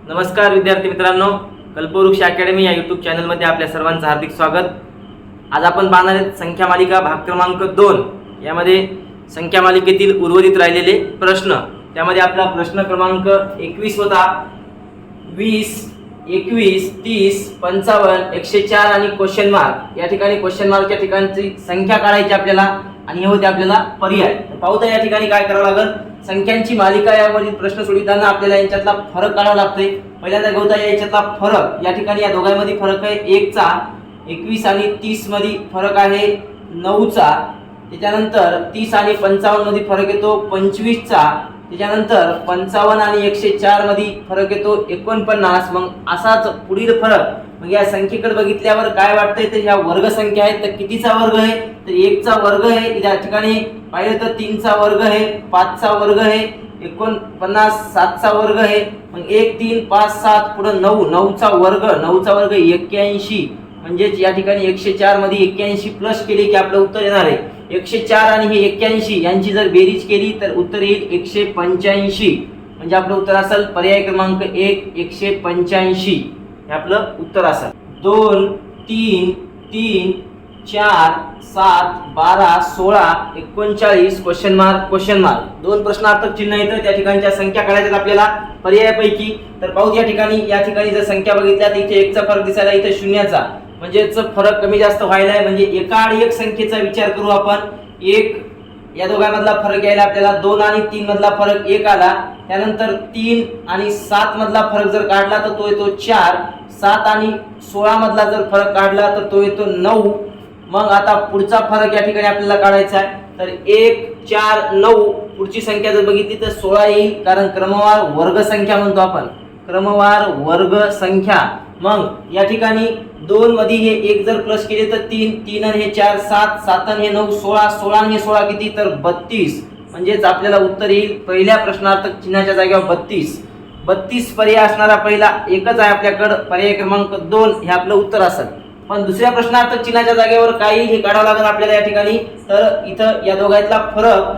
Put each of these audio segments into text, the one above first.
नमस्कार विद्यार्थी मित्रांनो, कल्पवृक्ष अकॅडमी या यूट्यूब चॅनलमध्ये आपल्या सर्वांचं हार्दिक स्वागत। आज आपण पाहणार आहोत संख्या मालिका भाग क्रमांक 2 यामध्ये संख्या मालिकेतील उर्वरित राहिलेले प्रश्न। त्यामध्ये आपला प्रश्न क्रमांक 21 होता। 20, 21, 30, 55, 104 आणि क्वेश्चन मार्क। या ठिकाणी क्वेश्चन मार्कच्या ठिकाणची संख्या काढायची आपल्याला आणि हे होते आपल्याला पर्याय। पाहू या ठिकाणी काय करावं लागेल, संख्यांची मालिका यावरील प्रश्न सोडवताना आपल्याला यांच्यातला फरक काढावा लागतोय। पहिल्यांदा गौता याच्यातला फरक, या ठिकाणी या दोघांमध्ये फरक आहे 1 चा, 21 आणि 30 मध्ये फरक आहे 9 चा। त्याच्यानंतर 30 आणि 55 मध्ये फरक येतो 25 चा। त्याच्यानंतर 55 आणि 104 मध्ये फरक येतो 49। मग असाच पुढील फरक, मग या संख्येकडे बघितल्यावर काय वाटतंय, तर ह्या वर्ग संख्या आहेत तर कितीचा वर्ग आहे, तर 1 चा वर्ग आहे। या ठिकाणी पाहिलं तर 3 चा वर्ग आहे, 5 चा वर्ग आहे, 49, 7 चा वर्ग आहे। मग 1 3 5 7 पुढे 9, 9 चा वर्ग, 9 चा वर्ग 81। म्हणजे या ठिकाणी 104 मध्ये 81 प्लस केले की आपलं उत्तर येणार आहे 104 आणि हे 81 यांची जर बेरीज केली तर उत्तर येईल 185। म्हणजे आपलं उत्तर असेल पर्याय क्रमांक 1 185 हे आपलं उत्तर असेल। 2 3 3 4 7 12 16 39 क्वेश्चन मार्क। दोन प्रश्नार्थक चिन्ह येतं, त्या ठिकाणच्या संख्या काढायच्या आपल्याला पर्यायापैकी। तर पाहू या ठिकाणी जर संख्या बघितल्या तर इथे 1 चा फरक दिसायला, इथे 0 चा, म्हणजेच फरक कमी जास्त व्हायला आहे। म्हणजे एका आणि एक संख्येचा विचार करू आपण। 1 या दोघांमधला फरक यायला आपल्याला 2 आणि 3 मधला फरक 1 आला। त्यानंतर 3 आणि 7 मधला फरक जर काढला तर तो येतो 4। 7 आणि 16 मधला जर फरक काढला तर तो येतो 9। मग आता पुढचा फरक या ठिकाणी आपल्याला काढायचा आहे। तर 1 4 9 पुढची संख्या जर बघितली तर 16 येईल, कारण क्रमवार वर्ग संख्या म्हणतो आपण, क्रमवार वर्ग संख्या। मग या ठिकाणी 2 मध्ये हे 1 जर प्लस केले तर 3, 3 आणि हे 4 7, 7 आणि हे 9 16, 16 आणि हे 16 किती, तर 32। म्हणजेच आपल्याला उत्तर येईल पहिल्या प्रश्नार्थक चिन्हाच्या जागेवर 32। 32 पर्याय असणारा पहिला एकच आहे आपल्याकडे, पर्याय क्रमांक 2 हे आपलं उत्तर असेल। पण दुसऱ्या प्रश्नार्थक चिन्हाच्या जागेवर काही हे काढावं लागेल आपल्याला या ठिकाणी। तर इथं या दोघांतला फरक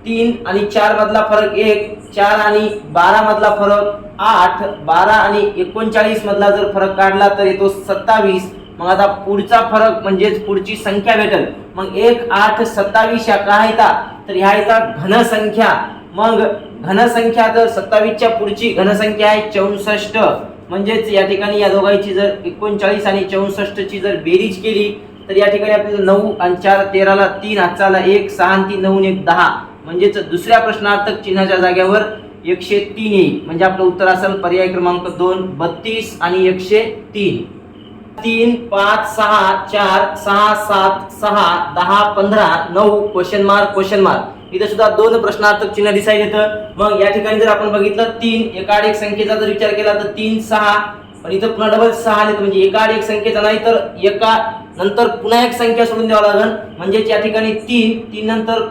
3 आणि 4 मधला फरक 1, 4 आणि 12 मधला फरक 8, 12 आणि 39 मधला जर फरक काढला तर येतो 27। मग आता पुढचा फरक म्हणजेच पुढची संख्या भेटेल। मग 1 8 27 या काय येतात, तर ह्या येतात घन संख्या। मग घन संख्या जर 27 च्या पुढची घन संख्या आहे 64। म्हणजेच या ठिकाणी या दोघांची जर 39 आणि 64 ची जर बेरीज केली तर या ठिकाणी आपल्याला 9 आणि 4 13 ला 3, हातचाला 1, 6 आणि 3 9 1 10। म्हणजेच दुसऱ्या प्रश्नार्थक चिन्हाच्या जागेवर 103 येईल। म्हणजे आपलं उत्तर असेल पर्याय क्रमांक 2 32 आणि 103। 3 5 6 4 6 7 6 10 15 9 क्वेश्चन मार्क। इथे सुद्धा दोन प्रश्नार्थक चिन्ह दिसायला येतं। मग या ठिकाणी जर आपण बघितलं 3 एका एक संख्येचा जर विचार केला तर 3 6, पण इथं पुन्हा डबल 6 आले, म्हणजे एका एक संख्येचा नाही तर एका नंतर पुन्हा एक संख्या सोडून द्यावं लागेल। म्हणजे या ठिकाणी 3 नंतर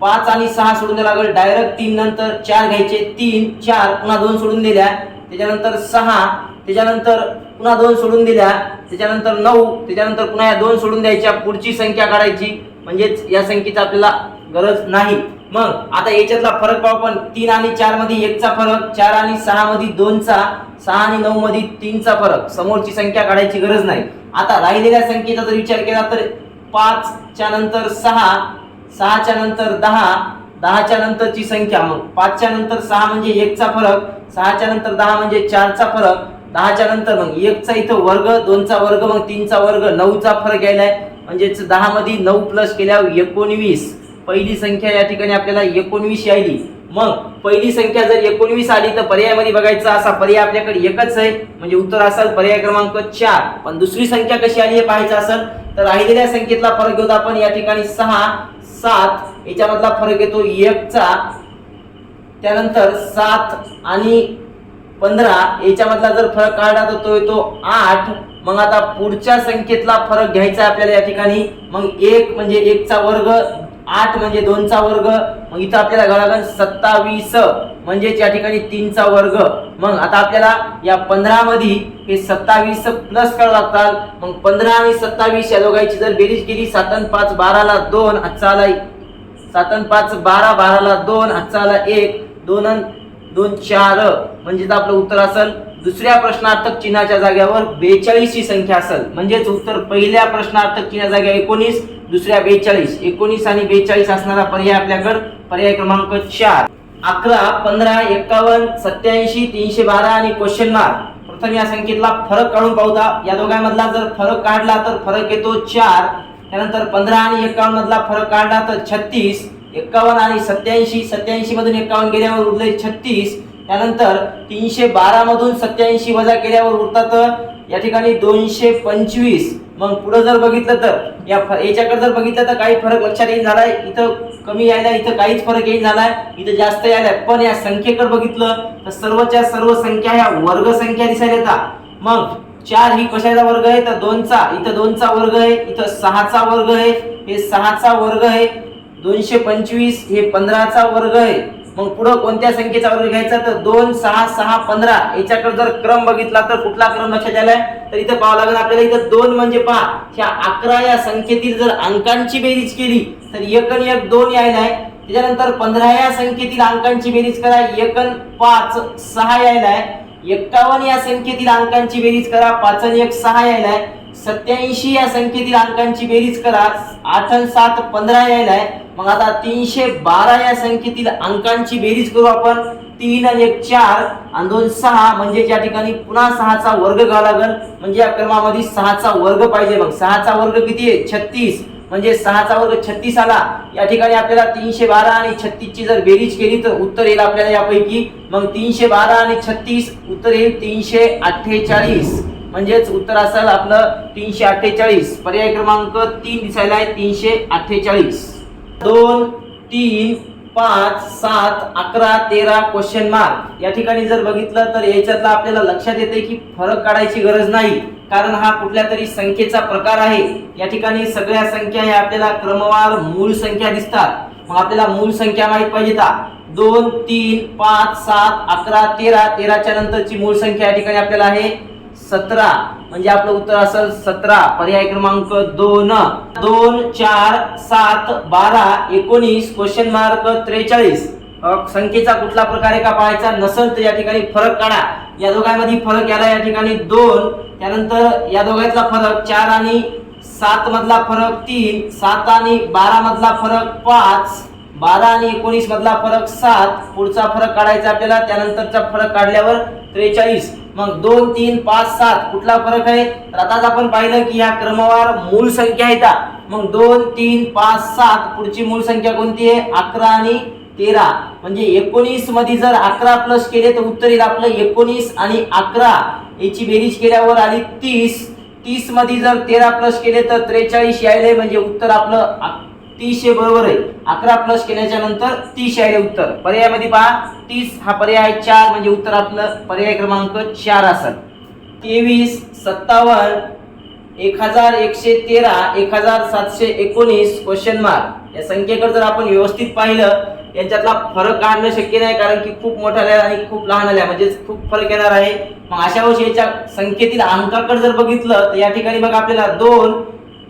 5 आणि 6 सोडून द्यावं लागेल, डायरेक्ट 3 नंतर 4 घ्यायचे, 3 4 पुन्हा 2 सोडून दिल्या, त्याच्यानंतर 6, त्याच्यानंतर पुन्हा 2 सोडून दिल्या, त्याच्यानंतर 9, त्याच्यानंतर पुन्हा या 2 सोडून द्यायच्या, पुढची संख्या काढायची। म्हणजेच या संख्येचा आपल्याला गरज नाही। मग आता याच्यातला फरक पाहू आपण। 3 आणि 4 मध्ये 1 चा फरक, 4 आणि 6 मध्ये 2 चा, 6 आणि 9 मध्ये 3 चा फरक, समोरची संख्या काढायची गरज नाही। आता राहिलेल्या संख्येचा जर विचार केला तर 5 च्या नंतर 6, 6 च्या नंतर 10, 10 च्या नंतरची संख्या, मग 5 च्या नंतर 6 म्हणजे 1 चा फरक, 6 च्या नंतर 10 म्हणजे 4 चा फरक, 10 च्या नंतर मग 1 चा इथं वर्ग, 2 चा वर्ग, मग 3 चा वर्ग, 9 चा फरक यायलाय। म्हणजेच 10 मध्ये 9 प्लस केल्यावर 19। पहिली संख्या या ठिकाणी आपल्याला 19 आली। मग पहिली संख्या जर 19 आली तर पर्यायामध्ये बघायचा असा पर्याय आपल्याकडे एकच आहे, म्हणजे उत्तर असेल पर्याय क्रमांक 4। पण दुसरी संख्या कशी आली हे पाहायचं असेल तर राहिलेल्या संख्येतला फरक घेऊ आपण। या ठिकाणी 6 7 याच्यामधला फरक येतो 1 चा, त्यानंतर 7 आणि 15 याच्यामधला जर फरक काढला तर तो येतो 8। मग आता पुढच्या संख्येतला फरक घ्यायचा आपल्याला या ठिकाणी। मग 1 म्हणजे 1 चा वर्ग, 8 म्हणजे 2 चा वर्ग, मग इथं आपल्याला घ्यावं लागेल 27, म्हणजे या ठिकाणी 3 चा वर्ग। मग आता आपल्याला या 15 मध्ये हे 27 प्लस करावं लागतात। मग 15 आणि 27 या दोघांची जर बेरीज केली, 7 आणि 5 12 ला 2, हातचाला 7 आणि 5 12, 12 ला 2, हातचाला 1, 2 आणि 2 4 म्हणजेच आपलं उत्तर असेल दुसऱ्या प्रश्नार्थक चिन्हाच्या जागेवर 42 ही संख्या असेल. म्हणजेच उत्तर पहिल्या प्रश्नार्थक चिन्हाच्या जागेवर 19, दुसऱ्या 42. 19 आणि 42 असणारा पर्याय आपल्याकडे पर्याय क्रमांक 4. 11, 15, 51, 87, 312 आणि क्वेश्चन मार्क. प्रथम या संख्येतला फरक काढून पाहूया. या दोघांमधला जर फरक काढला तर फरक येतो 4. त्यानंतर 15 आणि 51 मधला फरक काढला तर 36. 51 आणि 87, 87 मधून 51 गेल्यावर उरले 36. त्यानंतर 312 मधून 87 वजा केल्यावर उरतात या ठिकाणी 225. मग पुढे जर बघितलं तर याच्याकडे जर बघितलं तर काही फरक लक्षात येईल झालाय. इथं कमी यायला, इथं काहीच फरक येईल झालाय, इथं जास्त यायला. पण या संख्येकडे बघितलं तर सर्वच्या सर्व संख्या ह्या वर्ग संख्या दिसायला येतात. मग 4 ही कशाचा वर्ग आहे तर 2चा. इथं 2चा वर्ग आहे, इथं 6चा वर्ग आहे, हे 6चा वर्ग आहे. 225 हे 15चा वर्ग आहे. मग पुढे कोणत्या संख्येचा वर्ग घ्यायचा तर 2 6 6 15. याच्याकडे जर क्रम बघितला तर कुठला क्रम लक्षात आलाय तर इथं पाहावं लागेल आपल्याला. इथं 2 म्हणजे पहा ह्या 11 या संख्येतील जर अंकांची बेरीज केली तर 1 आणि 1 2 यायलाय. त्याच्यानंतर 15 या संख्येतील अंकांची बेरीज करा, 1 आणि 5 6 यायलाय. 51 या संख्येतील अंकांची बेरीज करा, 5 आणि 1 6 यायलाय. 87 या संख्येतील अंकांची बेरीज करा, 8 आणि 7 15 यायलाय. मग आता 312 या संख्येतील अंकांची बेरीज करू आपण. 3 आणि 1 4 आणि 2 6 म्हणजे या ठिकाणी पुन्हा 6चा वर्ग घ्यावा लागेल. म्हणजे या क्रमामध्ये 6चा वर्ग पाहिजे. मग 6चा वर्ग किती आहे 36. म्हणजे 6चा वर्ग 36 आला. या ठिकाणी आपल्याला 312 आणि 36 ची जर बेरीज केली तर उत्तर येईल आपल्याला यापैकी. मग 312 आणि 36 उत्तर येईल 348. म्हणजेच उत्तर असेल आपलं 348. पर्याय क्रमांक 3 दिसायला आहे 348. 2 3 5 7 11 13 क्वेश्चन मार्क. या ठिकाणी जर बघितलं तर याच्यातला आपल्याला लक्षात येते की फरक काढायची गरज नाही, कारण हा कुठल्या तरी संख्येचा प्रकार आहे. या ठिकाणी सगळ्या संख्या ह्या आपल्याला क्रमवार मूळ संख्या दिसतात. मग आपल्याला मूळ संख्या माहित पाहिजे. 2 3 5 7 11 13. 13 च्या नंतरची मूळ संख्या या ठिकाणी आपल्याला आहे 17. म्हणजे आपलं उत्तर असेल 17. पर्याय क्रमांक 2. 2 4 7 12 19 क्वेश्चन मार्क 43. संख्येचा कुठला प्रकार आहे का पाहायचा नसेल तर या ठिकाणी फरक काढा. या दोघांमध्ये फरक याला या ठिकाणी 2. त्यानंतर या दोघांतला फरक 4 आणि 7 मधला फरक 3. 7 आणि 12 मधला फरक 5. 12 आणि 19 मधला फरक 7. पुढचा फरक काढायचा आपल्याला. त्यानंतरचा फरक काढल्यावर 43. मग 2 3 5 7 कुठला फरक आहे तर आताच आपण पाहिलं की ह्या क्रमवार मूळ संख्या आहेत. मग 2 3 5 7 पुढची मूळ संख्या कोणती आहे 11 आणि 13. म्हणजे 19 मध्ये जर 11 प्लस केले तर उत्तर येईल आपलं 19 आणि 11 याची बेरीज केल्यावर आली 30. 30 मध्ये जर 13 प्लस केले तर 43 यायले. म्हणजे उत्तर आपलं 30 हे बरोबर आहे. 11 प्लस केल्याच्या नंतर 30 यायले उत्तर. पर्यायामध्ये पहा 30 हा पर्याय 4 म्हणजे उत्तर आपलं पर्याय क्रमांक 4 असेल. 23 57 1113 1719 क्वेश्चन मार्क. या संख्येकडे जर आपण व्यवस्थित पाहिलं यांच्यातला फरक काढणं शक्य नाही, कारण की खूप मोठा आल्या आणि खूप लहान आल्या म्हणजे खूप फरक येणार आहे. मग अशा वेळी याच्या संख्येतील अंकाकडे जर बघितलं तर या ठिकाणी बघा आपल्याला 2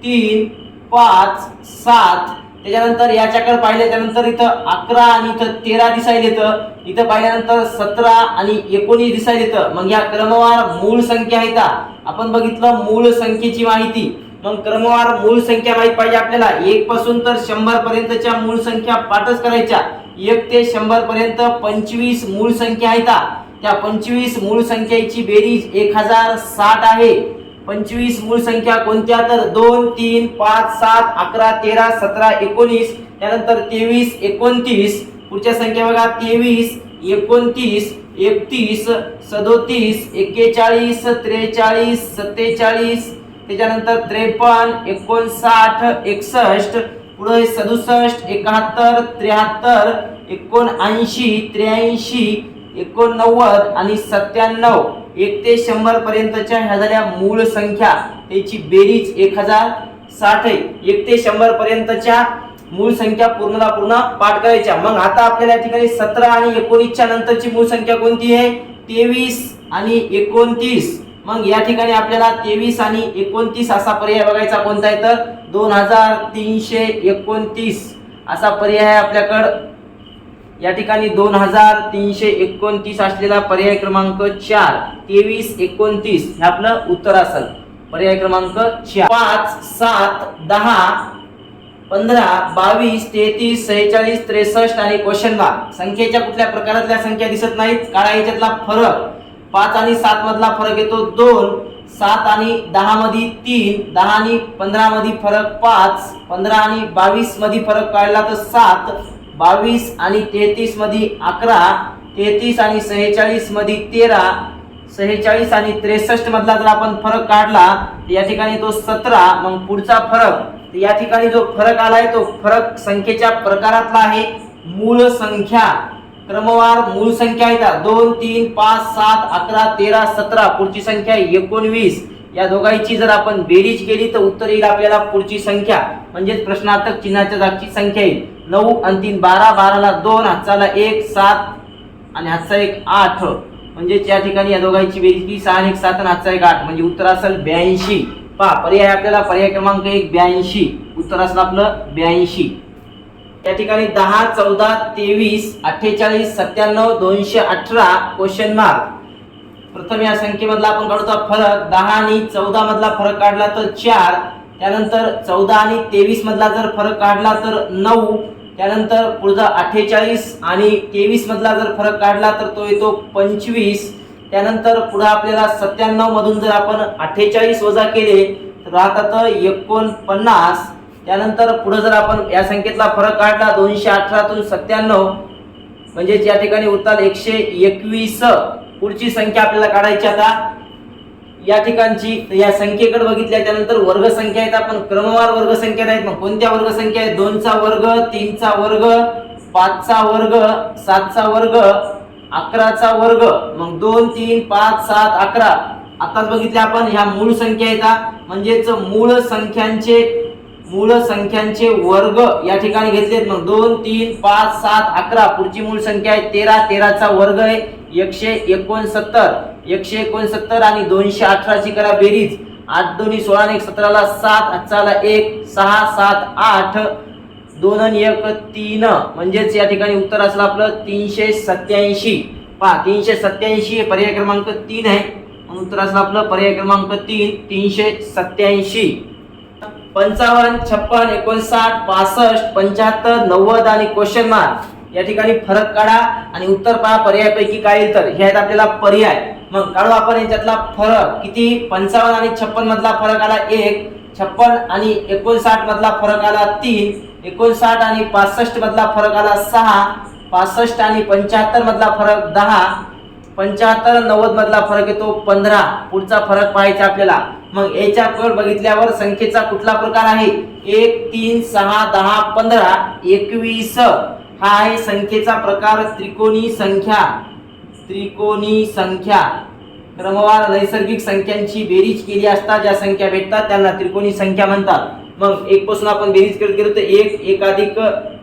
3 5 7. त्याच्यानंतर याच्याकडे पाहिलं त्यानंतर इथं 11 आणि इथं 13 दिसायला येतं. इथं पाहिल्यानंतर 17 आणि 19 दिसायला येतं. मग या क्रमवार मूळ संख्या आहेत. आपण बघितलं मूळ संख्येची माहिती. मग क्रमवार मूळ संख्या माहित पाहिजे आपल्याला. 1 पासून तर 100 पर्यंतच्या मूळ संख्या पाठच करायच्या. 1 ते 100 पर्यंत 25 मूळ संख्या आहेत. त्या 25 मूळ संख्येची बेरीज 1060 आहे. 25 मूळ संख्या कोणत्या तर 2 3 5 7 11 13 17 19. त्यानंतर 23 29. पुढच्या संख्या बघा 23 29 31 37 41 43 47. त्याच्यानंतर 53 59 61. पुढे 67 71 73 79 83 89 आणि 97. 1 ते 100 पर्यंतच्या ह्या झाल्या मूळ संख्या. त्याची बेरीज 1060 आहे. 1 ते 100 पर्यंतच्या मूळ संख्या पूर्णला पूर्ण पाठ करायच्या. मग आता आपल्याला या ठिकाणी 17 आणि 19 च्या नंतरची मूळ संख्या कोणती आहे 23 आणि 29. मग या ठिकाणी आपल्याला 23 आणि 29 असा पर्याय बघायचा कोणता आहे तर 2329 असा पर्याय आहे आपल्याकडे. या ठिकाणी 2329 असलेला पर्याय क्रमांक 4, 23, 29 हे आपलं उत्तर असेल. पर्याय क्रमांक 4. 5, 7, 10, 15, 22, 33, 46, 63 आणि क्वेश्चन मार्क. संख्येच्या कुठल्या प्रकारातल्या संख्या दिसत नाहीत. काळा याच्यातला फरक 5 आणि 7 मधला फरक येतो 2, 7 आणि 10 मध्ये 3, 10 आणि 15 मध्ये फरक 5, 15 आणि 22 मध्ये फरक काढला तर 7, 22 आणि 33 मध्ये 11, 33 आणि 46 मध्ये 13, 46 आणि 63 मधला जर आपण फरक काढला या ठिकाणी तो 17. मग पुढचा फरक या ठिकाणी जो फरक आलाय तो फरक संख्येच्या प्रकारातला आहे. मूळ संख्या क्रमवार मूळ संख्या येतात 2, 3, 5, 7, 11, 13, 17. पुढची संख्या 19. या दोघांची जर आपण बेरीज केली तर उत्तर येईल आपल्याला पुढची संख्या म्हणजे प्रश्नार्थक चिन्हाच्या जागची संख्या येईल. 9 आणि 3 12, 12 ला 2, हातचाला 1, 7 आणि हातचा 1, 8. म्हणजे या ठिकाणी या दोघांची बेरीज केली 6 आणि 1 7 आणि हातचा 1 8 म्हणजे उत्तर असेल 82. पहा पर्याय आपल्याला पर्याय क्रमांक 1 82 उत्तर असलं आपलं 82. या ठिकाणी 10, 14, 23, 48, 97, 218 क्वेश्चन मार्क. प्रथम या संख्येमधला आपण काढतो फरक 10 आणि 14 मधला फरक काढला तर 4, त्यानंतर 14 आणि 23 मधला जर फरक काढला तर 9, त्यानंतर पुढचा 48 आणि 23 मधला जर फरक काढला तर तो येतो 25, त्यानंतर पुढे आपल्याला 97 मधून जर आपण 48 वजा केले तर राहतात 49, त्यानंतर पुढे जर आपण या संख्येतला फरक काढला 218 तून 97 म्हणजे या ठिकाणी उत्तर 121. पुढची संख्या आपल्याला काढायची आता या ठिकाणची या संख्येकडे बघितल्या त्यानंतर वर्ग संख्या आहेत. आपण क्रमवार वर्ग संख्या आहेत. मग कोणत्या वर्ग संख्या आहेत 2 चा वर्ग, 3 चा वर्ग, 5 चा वर्ग, 7 चा वर्ग, 11 चा वर्ग. मग 2, 3, 5, 7, 11 आताच बघितले आपण ह्या मूळ संख्या आहेत म्हणजेच मूळ संख्यांचे वर्ग या ठिकाणी घेतलेत. मग 2, 3, 5, 7, 11 पुढची मूळ संख्या आहे 13, 13 चा वर्ग आहे 169, 169 आणि 218 ची करा बेरीज 8 2 16 आणि 17 ला 7, हातचाला 1, 6, 7, 8, 2 आणि 1 3 म्हणजेच या ठिकाणी उत्तर असलं आपलं 387. पहा 387 हे पर्याय क्रमांक 3 आहे म्हणून उत्तर असलं आपलं पर्याय क्रमांक 3 387. 55, 56, 59, 65, 75, 90 आणि क्वेश्चन मार्क. या ठिकाणी फरक काढा आणि उत्तर पहा पर्यायापैकी काय येईल तर हे आहेत आपल्याला पर्याय. मग काढू आपण याच्यातला फरक किती 55 आणि 56 मधला फरक आला 1, 56 आणि 59 मधला फरक आला 3, 59 आणि 65 मधला फरक आला 6, 65 आणि 75 मधला फरक 10, 75 90 मधला फरक येतो 15. पुढचा फरक पाहायचा आपल्याला. मग याच्याकडे बघितल्यावर संख्येचा कुठला प्रकार आहे 1, 3, 6, 10, 15, 21 हा आहे संख्येचा प्रकार. त्रिकोणी संख्या क्रमवार नैसर्गिक संख्यांची बेरीज केली असता ज्या संख्या भेटतात त्यांना त्रिकोणी संख्या म्हणतात. मग 1 पासून आपण बेरीज करत गेलो तर 1, 1 अधिक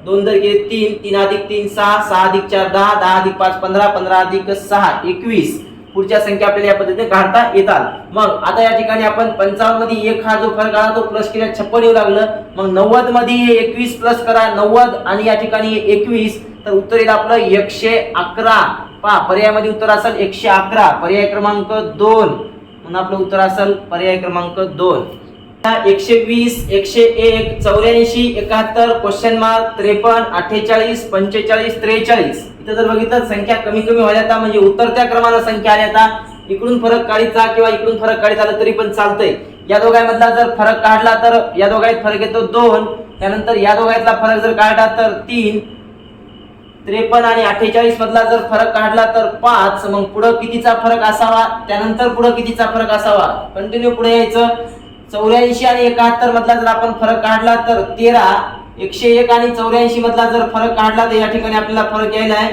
2 जर केले 3, 3 अधिक 3 6, 6 अधिक 4 10, 10 अधिक 5 15, 15 अधिक 6 21. पुढच्या संख्या आपल्याला या पद्धतीने काढता येतात. मग आता या ठिकाणी आपण 55 मध्ये 1 हा जो फरक आला तो प्लस केला 56 येऊ लागलं. मग 90 मध्ये 21 प्लस करा 90 आणि या ठिकाणी 21 तर उत्तर येईल आपलं 111. पहा पर्यायामध्ये उत्तर असेल 111 पर्याय क्रमांक 2 म्हणून आपलं उत्तर असेल पर्याय क्रमांक 2. 120, 101, 84, 71 क्वेश्चन मार्क 53, 48, 45, 43. इथं जर बघितलं संख्या कमी व्हायला म्हणजे उतरत्या क्रमाला संख्या आल्या इकडून फरक काढायचा किंवा इकडून फरक काढायचा आला तरी पण चालतंय. या दोघांमधला जर फरक काढला तर या दोघांत फरक येतो 2, त्यानंतर या दोघांतला फरक जर काढला तर 3, 53 आणि 48 मधला जर फरक काढला तर 5. मग पुढे कितीचा फरक असावा त्यानंतर पुढे कितीचा फरक असावा कंटिन्यू पुढे यायचं. 84 आणि 71 मधला जर आपण फरक काढला तर 13, 101 आणि 84 मधला जर फरक काढला तर या ठिकाणी आपल्याला फरक यायला आहे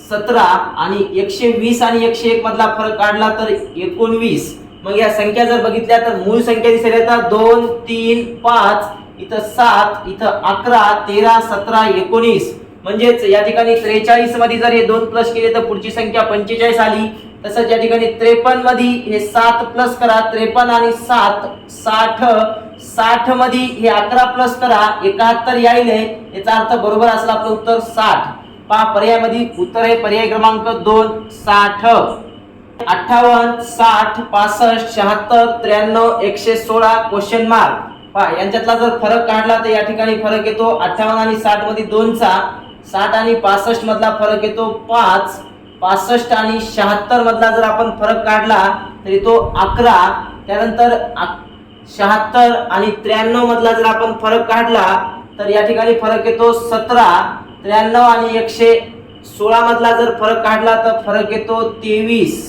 17 आणि 120 आणि 101 मधला फरक काढला तर 19. मग या संख्या जर बघितल्या तर मूळ संख्या दिसायला येतात 2, 3, 5, इथं 7, इथं 11, 13, 17, 19. म्हणजेच या ठिकाणी 43 मध्ये जर हे 2 प्लस केले तर पुढची संख्या 45 आली. तसंच या ठिकाणी 53 मध्ये हे 7 प्लस करा 53 आणि 7 60, 60 मध्ये हे 11 प्लस करा 71 यायले, याचा अर्थ बरोबर असलं आपलं उत्तर 60. पहा पर्यायामध्ये उत्तर आहे पर्याय क्रमांक 2 60. 58 60 65 76 93 116 क्वेश्चन मार्क. पहा यांच्यातला जर फरक काढला तर या ठिकाणी फरक येतो 58 आणि 60 मध्ये 2 चा, 60 आणि 65 मधला फरक येतो 5, 65 आणि 76 मधला जर आपण फरक काढला तर तो 11. त्यानंतर 76 आणि 93 मधला जर आपण फरक काढला तर या ठिकाणी फरक येतो 17. 93 आणि 116 मधला जर फरक काढला तर फरक येतो 23.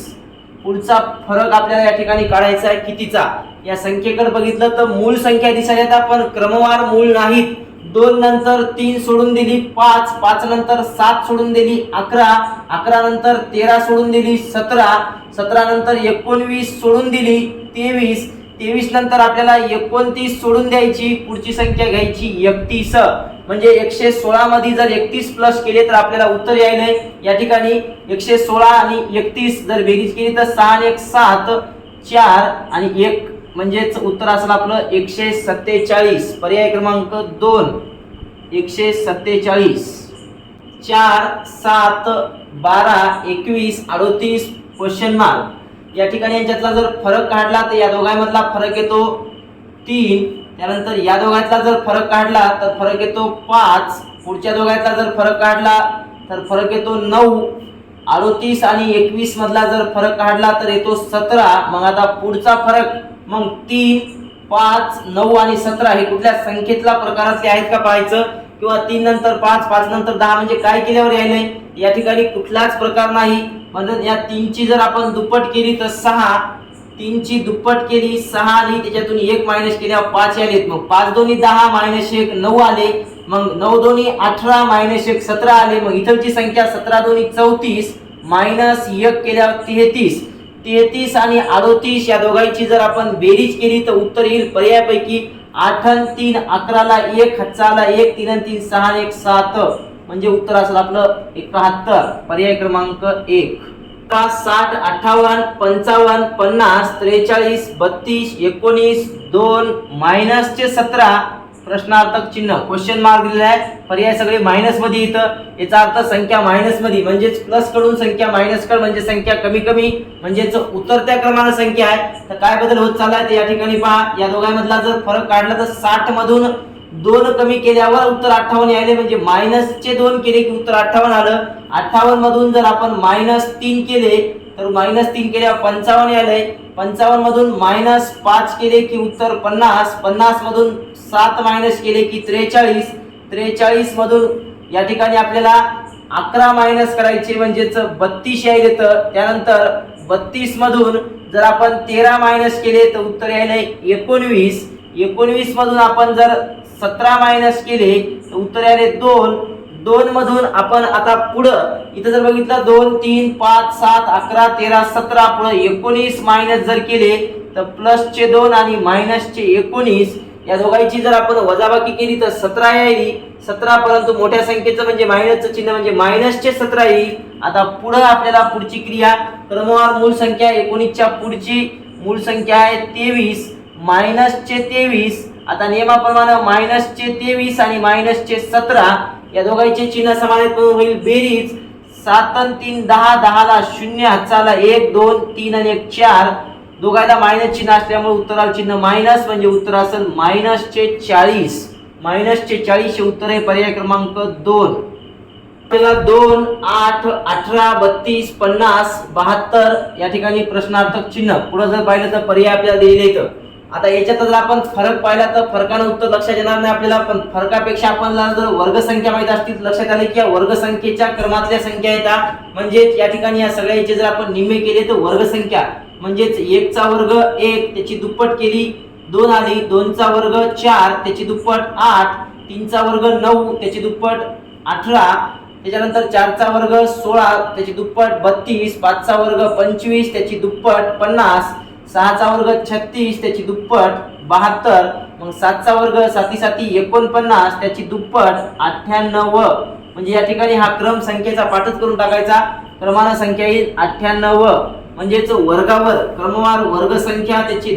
पुढचा फरक आपल्याला या ठिकाणी काढायचा आहे कितीचा. या संख्येकडे बघितलं तर मूळ संख्या दिसायला येतात पण क्रमवार मूळ नाहीत. 2 नंतर 3 सोडून दिली 5, 5 नंतर 7 सोडून दिली 11, 11 नंतर 13 सोडून दिली 17, 17 नंतर 19 सोडून दिली 23, 23 नंतर आपल्याला 29 सोडून द्यायची, पुढची संख्या घ्यायची 31. म्हणजे 116 मध्ये जर 31 प्लस केले तर आपल्याला उत्तर यायले. या ठिकाणी 116 आणि 31 जर बेरीज केली तर 6 आणि 1 7, 4 आणि 1 म्हणजेच उत्तर असेल आपलं 147. पर्याय क्रमांक 2 147. 4 7 12 21 38 क्वेश्चन मार्क. या ठिकाणी यांच्यातला जर फरक काढला तर या दोघांमधला फरक येतो 3. त्यानंतर या दोघांतला जर फरक काढला तर फरक येतो 5. पुढच्या दोघांतला जर फरक काढला तर फरक येतो 9. 38 आणि 21 मधला जर फरक काढला तर येतो 17. मग आता पुढचा फरक मग 3 5 9 आणि 17 हे कुठल्या संख्येतला प्रकारातले आहेत का पाहायचं, किंवा 3 नंतर 5 5 नंतर 10 म्हणजे काय केल्यावर यायले. या ठिकाणी कुठलाच प्रकार नाही. म्हणजे या 3 ची जर आपण दुप्पट केली तर 6, 3 ची दुप्पट केली 6 आली, त्याच्यातून 1 मायनस केल्यावर 5 आलेत. मग 5 दोन्ही 10 मायनस 1 9 आले. मग 9 दोन्ही 18 मायनस 1 17 आले. मग इथलची संख्या 17 दोन्ही 34 मायनस 1 केल्यावर 33. 33 आणि 38 या दोघांची जर आपण बेरीज केली तर उत्तर येईल पर्यायापैकी 8 आणि 3 11 ला 1 हातचा आला 1, 3 आणि 3 6 आणि 1 7 म्हणजे उत्तर असेल आपलं 71. पर्याय क्रमांक 1. 60 58 55 50 43 32 19 2 मायनस चे 17 प्रश्नार्थक चिन्ह क्वेश्चन मार्क दिलेला आहे. पर्याय सगळे मायनस मध्ये येतं. याचा अर्थ संख्या मायनस मध्ये म्हणजेच प्लस कडून संख्या मायनस कड म्हणजे संख्या कमी कमी म्हणजेच उतरत्या क्रमाने संख्या आहे. तर काय बदल होत चाललाय तर या ठिकाणी पहा या दोघांमधला जर फरक काढला तर 60 मधून 2 कमी केल्यावर उत्तर 58 यायले. म्हणजे मायनस चे 2 केले की उत्तर 58 आलं. 58 मधून जर आपण -3 केले तर -3 केल्यावर 55 यायले. 55 मधून -5 केले की उत्तर 50. 50 मधून 7 मायनस केले की 43. 43 मधून या ठिकाणी आपल्याला 11 मायनस करायचे म्हणजेच 32 यायले. त्यानंतर 32 मधून जर आपण 13 मायनस केले तर उत्तर यायले 19. 19 मधून आपण जर 17 मायनस केले तर उत्तर यायले 2. 2 मधून आपण आता पुढं इथं जर बघितलं 2 3 5 7 11 13 17 पुढे 19 मायनस जर केले तर प्लस चे 2 आणि मायनस चे 19 या दोघांची जर आपण वजाबाकी केली तर 17 येईल. 17 परंतु मोठ्या संख्येचं म्हणजे मायनसचं चिन्ह म्हणजे मायनस चे 17 येईल. आता पुढे आपल्याला पुढची क्रिया क्रमवार मूळ संख्या 19 च्या पुढची मूळ संख्या आहे 23 मायनस चे 23. आता नियमाप्रमाणे मायनस चे 23 आणि मायनस चे 17 या दोघांचे चिन्ह समान होईल बेरीज. 7 आणि 3 10 10 ला 0 हातचा 1 2 3 आणि 1 4 दोघांना मायनस चिन्ह असल्यामुळे उत्तराला चिन्ह मायनस म्हणजे उत्तर असेल मायनस चे 40. मायनस चे 40 हे उत्तर आहे पर्याय क्रमांक 2. आपल्याला 2 8 18 32 50 72 या ठिकाणी प्रश्नार्थक चिन्ह. पुढे जर पाहिलं तर पर्याय आपल्याला दिलेले आहेत. आता याच्यात जर आपण फरक पाहिला तर फरकानं उत्तर लक्षात येणार नाही आपल्याला. पण फरकापेक्षा आपल्याला जर वर्गसंख्या माहित असतील लक्षात आले की या वर्गसंख्येच्या क्रमातल्या संख्या येतात. म्हणजे या ठिकाणी या सगळ्याचे जर आपण निम्मे केले तर वर्गसंख्या म्हणजेच 1 चा वर्ग 1 त्याची दुप्पट केली 2 आली. 2 चा वर्ग 4 त्याची दुप्पट 8. 3 चा वर्ग 9 त्याची दुप्पट 18. त्याच्यानंतर 4 चा वर्ग 16 त्याची दुप्पट 32. 5 चा वर्ग 25 त्याची दुप्पट 50. 6 चा वर्ग 36 त्याची दुप्पट 72. मग 7 चा वर्ग 7 7 49 त्याची दुप्पट 98. म्हणजे या ठिकाणी हा क्रम संख्येचा पाठच करून टाकायचा. क्रमांक संख्या येईल 98. म्हणजेच वर्गावर क्रमवार वर्ग संख्या त्याची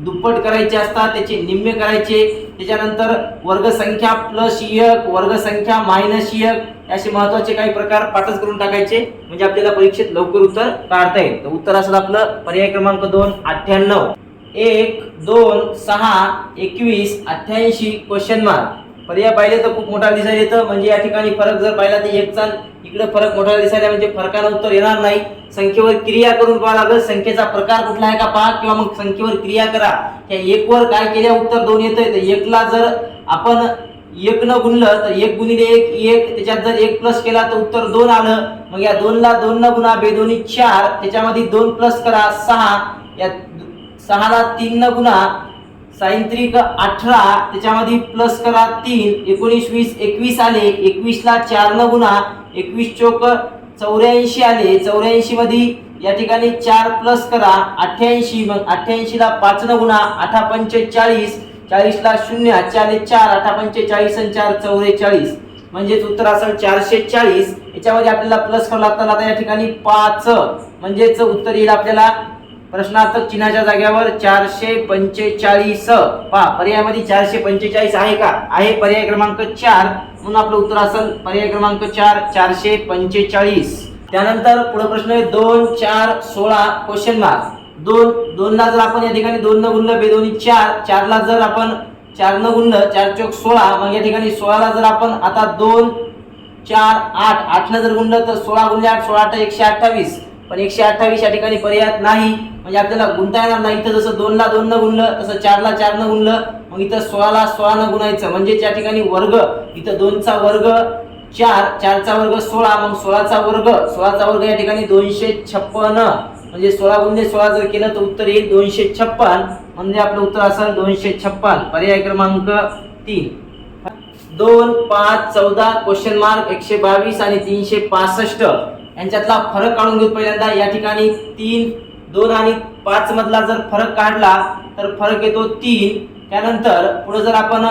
दुप्पट करायचे असतात, त्याचे निम्मे करायचे, त्याच्यानंतर वर्गसंख्या प्लस 1 वर्गसंख्या मायनस 1 असे महत्त्वाचे काही प्रकार पाठच करून टाकायचे, म्हणजे आपल्याला परीक्षेत लवकर उत्तर काढता येईल. तर उत्तर असेल आपलं पर्याय क्रमांक 2 98. 1 2 6 21 88 क्वेश्चन मार्क. पर्याय पाहिले तर खूप मोठा दिसायला येतं, म्हणजे या ठिकाणी फरक जर पाहिला तर एकचा इकडे फरक मोठा दिसायला, म्हणजे फरकानं उत्तर येणार नाही. संख्येवर क्रिया करून पाहा लागेल, संख्येचा प्रकार कुठला आहे का पहा, किंवा मग संख्येवर क्रिया करा. या 1 वर काय केल्या उत्तर 2 येतंय. तर 1 ला जर आपण 1 न गुणलं तर 1 गुणिले 1 1, त्याच्यात जर 1 प्लस केला तर उत्तर 2 आलं. मग या 2 ला 2 न गुणा, बेदोनी 4, त्याच्यामध्ये 2 प्लस करा 6, या 6 ला 3 न गुणा, 6 18, त्याच्यामध्ये प्लस करा 3, 19 20 21 आले. 21 ला 4 न गुणा, 21 चोक 84 आले. 84 मध्ये या ठिकाणी 4 प्लस करा 88, मग 88 ला 5 न गुणा, 8 पंचे 40, 40 ला 0 4 4, 8 पंचे 40 आणि 4 44, म्हणजेच उत्तर असेल 440. याच्यामध्ये आपल्याला प्लस करावं लागतं. आता या ठिकाणी 5, म्हणजेच उत्तर येईल आपल्याला प्रश्नार्थक चिन्हाच्या जागेवर 445. पहा पर्यायामध्ये 445 आहे का? आहे. पर्याय क्रमांक 4, म्हणून आपलं उत्तर असेल पर्याय क्रमांक 4 445. त्यानंतर पुढे प्रश्न आहे 2 4 16 क्वेश्चन मार्क. 2 ला जर आपण या ठिकाणी 2 न गुणलं, बेदोनी 4, 4 ला जर आपण 4 न गुणलं, 4 चोक 16, मग या ठिकाणी 16 ला जर आपण आता 2 4 8, 8 न जर गुणलं तर 16 गुणले 8 16 8 128, पण 128 या ठिकाणी पर्यायात नाही, म्हणजे आपल्याला गुणता येणार नाही. इथं जसं 2 ला 2 न गुणलं तसं 4 ला 4 न गुणलं, मग इथं 16 ला 16 न गुणायचं, म्हणजे या ठिकाणी वर्ग, इथं 2 चा वर्ग 4, 4 चा वर्ग 16, मग 16 चा वर्ग या ठिकाणी 256, म्हणजे 16 गुणिले 16 जर केलं तर उत्तर येईल 256, म्हणजे आपलं उत्तर असेल 256. पर्याय क्रमांक 3. 2 5 14 क्वेश्चन मार्क. 122 आणि 365 यांच्यातला फरक काढून घेऊ. पहिल्यांदा या ठिकाणी 3 2 आणि 5 मधला जर फरक काढला तर फरक येतो 3. त्यानंतर पुढे जर आपण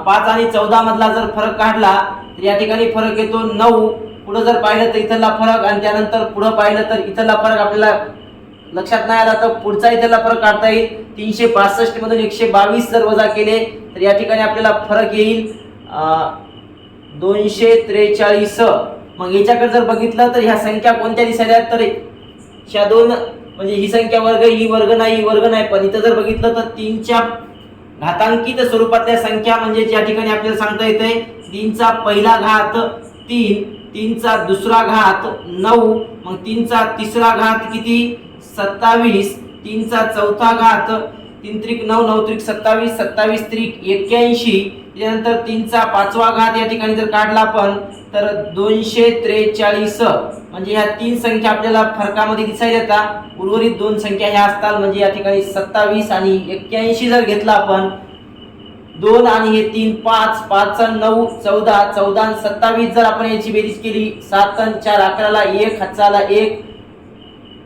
5 आणि 14 मधला जर फरक काढला तर या ठिकाणी फरक येतो 9. पुढे जर पाहिलं तर इथला फरक, आणि त्यानंतर पुढे पाहिलं तर इथला फरक आपल्याला लक्षात नाही आला तर पुढचा इथला फरक काढता येईल. 365 मधून 122 जर वजा केले तर या ठिकाणी आपल्याला फरक येईल 243. मग याच्याकडे जर बघितलं तर ह्या संख्या कोणत्या दिसायला, तर ह्या दोन, म्हणजे ही संख्या वर्ग, ही वर्ग नाही, पण इथं जर बघितलं तर 3 च्या घातांकित स्वरूपातल्या संख्या, म्हणजे या ठिकाणी आपल्याला सांगता येते 3 चा पहिला घात 3, 3 चा दुसरा घात 9, मग 3 चा तिसरा घात किती 27, 3 चा चौथा घात 3 त्रिक 9, 9 त्रिक 27, 27 त्रिक 81, त्यानंतर 3 चा पाचवा घात या ठिकाणी जर काढला आपण तर 243. म्हणजे ह्या 3 संख्या आपल्याला फरकामध्ये दिसायला येतात. उर्वरित 2 संख्या ह्या असतात, म्हणजे या ठिकाणी 27 आणि 81 जर घेतला आपण 2 आणि हे 3 5, 5 आणि 9 14, 14 आणि 27 जर आपण याची बेरीज केली 7 आणि 4 11 ला 1, हातचाला 1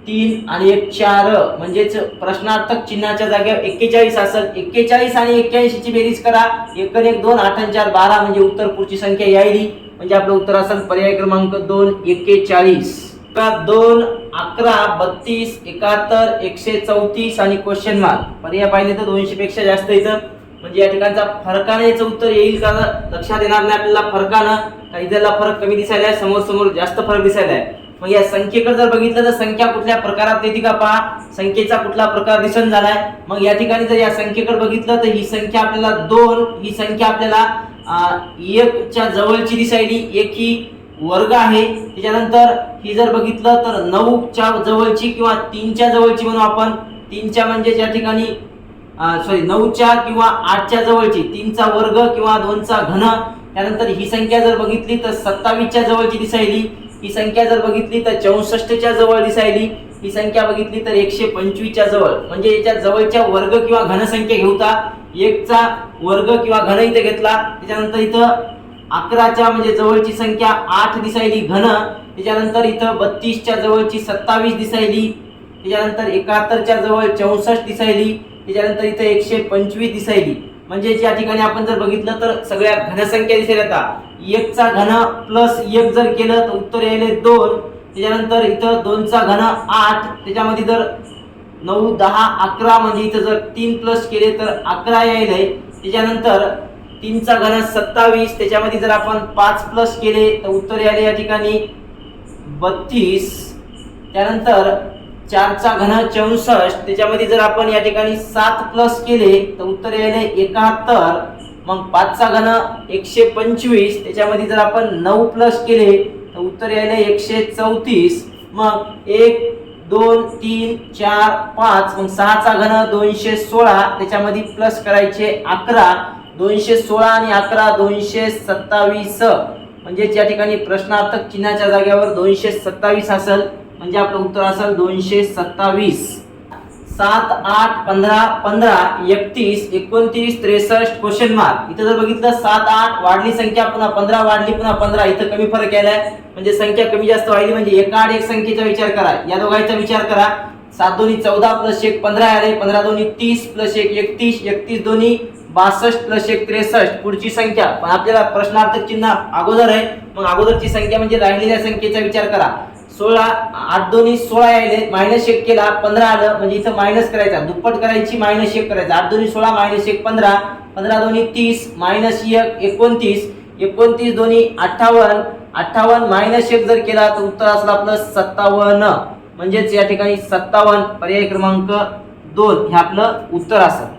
3 आणि 1 4, म्हणजेच प्रश्नार्थक चिन्हाच्या जागेवर 41 असेल. 41 आणि 81 ची बेरीज करा, 1 आणि 1 2, 8 आणि 4 12, म्हणजे उत्तर पुढची संख्या यायली, म्हणजे आपलं उत्तर असेल पर्याय क्रमांक 2 41. 2 11 32 71 134 आणि क्वेश्चन मार्क. पर्याय पाहिले तर 200 पेक्षा जास्त येतं, म्हणजे या ठिकाणचा फरकाने याचं उत्तर येईल का लक्षात येणार नाही आपल्याला. फरकानं काही जरा फरक कमी दिसायला आहे, समोर जास्त फरक दिसायला आहे. मग या संख्येकडे जर बघितलं तर संख्या कुठल्या प्रकारात येते का पहा, संख्येचा कुठला प्रकार दिसून झालाय. मग या ठिकाणी जर या संख्येकडे बघितलं तर ही संख्या आपल्याला 2, ही संख्या आपल्याला 1 च्या जवळची दिसायली, 1 ही वर्ग आहे. त्याच्यानंतर ही जर बघितलं तर 9 च्या जवळची किंवा 3 च्या जवळची म्हणू आपण. 3 च्या म्हणजे या ठिकाणी 9 च्या किंवा 8 च्या जवळची, 3 चा वर्ग किंवा 2 चा घन. त्यानंतर ही संख्या जर बघितली तर 27 च्या जवळची दिसायली. ही संख्या जर बघितली तर 64 च्या जवळ दिसायली. ही संख्या बघितली तर 125 च्या जवळ, म्हणजे याच्या जवळच्या वर्ग किंवा घन संख्या घेऊता. 1 चा वर्ग किंवा घन इथे घेतला. त्याच्यानंतर इथं 11 च्या म्हणजे जवळची संख्या 8 दिसायली घन. त्याच्यानंतर इथं 32 च्या जवळची 27 दिसायली. त्याच्यानंतर 71 च्या जवळ 64 दिसायली. त्याच्यानंतर इथं 125 दिसायली. म्हणजे या ठिकाणी आपण जर बघितलं तर सगळ्या घनसंख्या दिसायला येतात. 1 चा घन प्लस 1 जर केलं तर उत्तर यायले 2. त्याच्यानंतर इथं 2 चा घन 8, त्याच्यामध्ये जर 9 10 11 म्हणजे इथं जर 3 प्लस केले तर 11 यायला आहे. त्याच्यानंतर 3 चा घन 27, त्याच्यामध्ये जर आपण 5 प्लस केले तर उत्तर यायला या ठिकाणी 32. त्यानंतर 4 चा घन 64, त्याच्यामध्ये जर आपण या ठिकाणी 7 प्लस केले तर उत्तर यायला 71. मग 5 चा घन 125, त्याच्यामध्ये जर आपण 9 प्लस केले तर उत्तर यायला 134. मग 1 2 3 4 5, मग 6 चा घन 216, त्याच्यामध्ये प्लस करायचे 11. 216 आणि 11 227, म्हणजे या ठिकाणी प्रश्नार्थक चिन्हाच्या जागेवर 227 असेल, म्हणजे आपलं उत्तर असेल 227. 7 8 15 15 31 29 63 क्वेश्चन मार्क. इथं जर बघितलं 7 8 वाढली संख्या, पुन्हा 15 वाढली, पुन्हा 15, इथं कमी फरक यायलाय, म्हणजे संख्या कमी जास्त वाढली, म्हणजे एका आड एक संख्येचा विचार करा. या दोघांचा विचार करा. 7 दोन्ही 14 प्लस 1 15 आले, 15 दोन्ही 30 प्लस 1 31, 31 दोन्ही 62 प्लस 1 63. पुढची संख्या, पण आपल्याला प्रश्नार्थक चिन्ह अगोदर आहे, मग अगोदरची संख्या म्हणजे राहिलेल्या संख्येचा विचार करा. 16 8 दोन्ही 16 यायले, मायनस 1 केला 15 आलं, म्हणजे इथं मायनस करायचा, दुप्पट करायची, मायनस 1 करायचा. 8 दोन्ही 16 मायनस 1 15, 15 दोन्ही 30 मायनस 1 29, 29 दोन्ही 58, 58 मायनस 1 जर केला तर उत्तर असलं आपलं 57. म्हणजेच या ठिकाणी 57 पर्याय क्रमांक 2 हे आपलं उत्तर असेल.